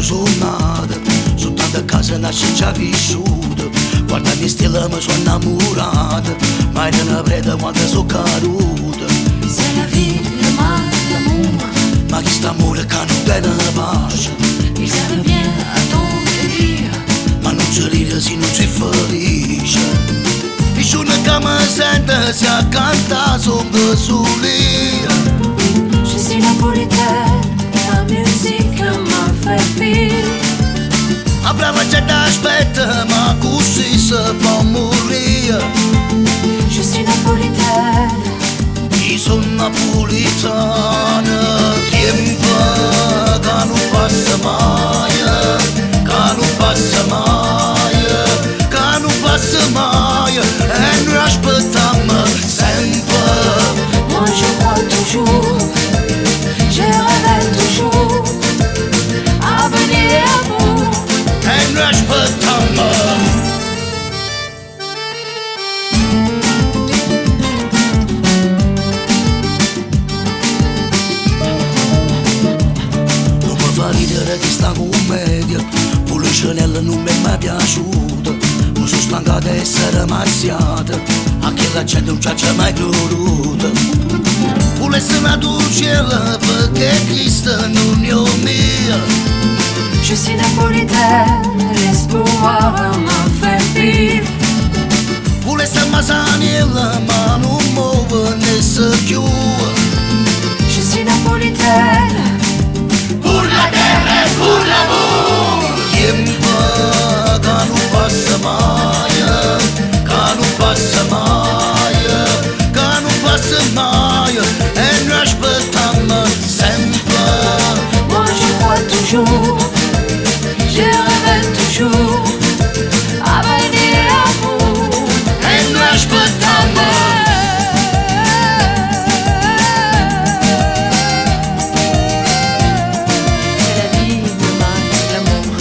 Sul nada, su tanta casa nasce già vissuta. Guarda mia stella mi sono innamorata, mai di una preda quando sono caduta. C'est la vie, le mal, l'amour. Ma chi sta amore che non tiene pace? Il serve bien à ton délire. Ma non si ride se non si felice. I giorni che mi sento si accanta sono solia. Je suis napolitaine, la musique m'a fait vivre. A brava gente aspetta, ma così si può morire. Je suis napolitaine. Io sono napolitana, tiempo che non passa mai, che non passa mai, che non passa mai, e noi aspettiamo sempre. Moi je crois toujours, je rêve toujours à venir et amour. E noi aspettiamo. Non mi fa ridere questa commedia, Policinella non mi è mai piaciuta. Mi sono stancato di essere mazziata, a che la gente non ci ha mai creduta. Volesse una dolcella perché Cristo non è mia. Je suis napolitaine, l'espoir m'a fait vivre. Volesse Masanella ma non muove né si chiude. Je suis napolitaine. Pour la terra e pour l'amore. Tiempo che non passa mai, che non passa mai, che non passa mai, e noi aspettiamo sempre. Moi je crois toujours, je rêve toujours à venir et amour. E noi aspettiamo. C'est la vie, le mal, l'amour.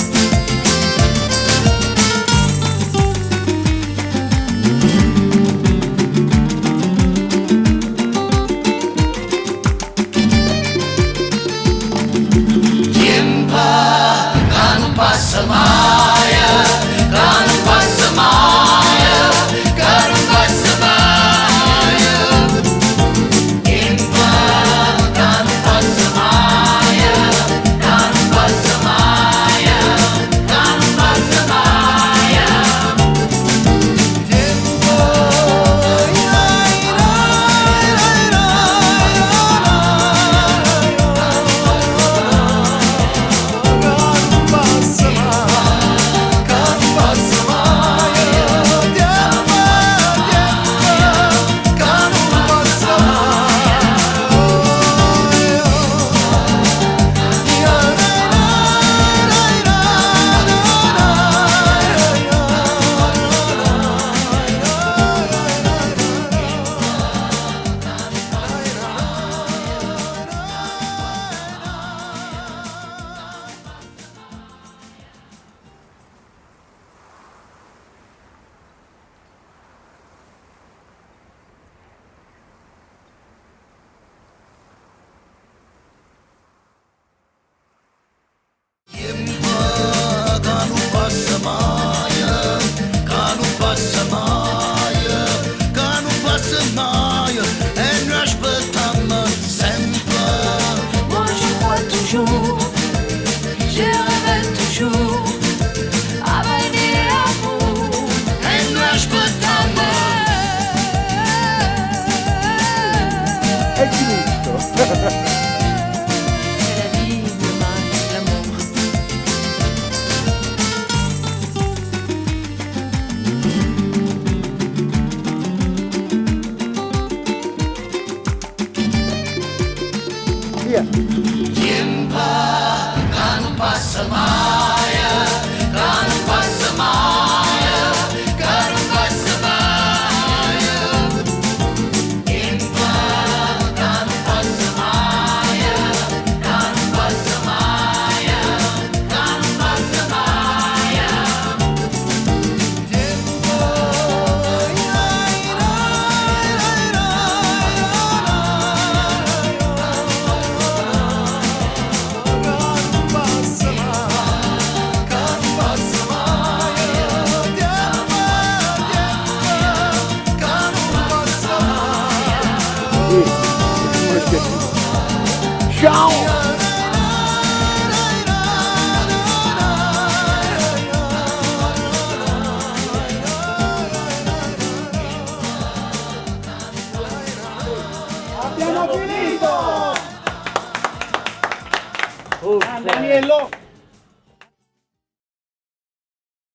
Tiempo che non passa mai, che non passa mai, che non passa mai. Tiempo che non passa mai, che non passa mai, che non passa mai. Tiempo Abbiamo finito! Daniello!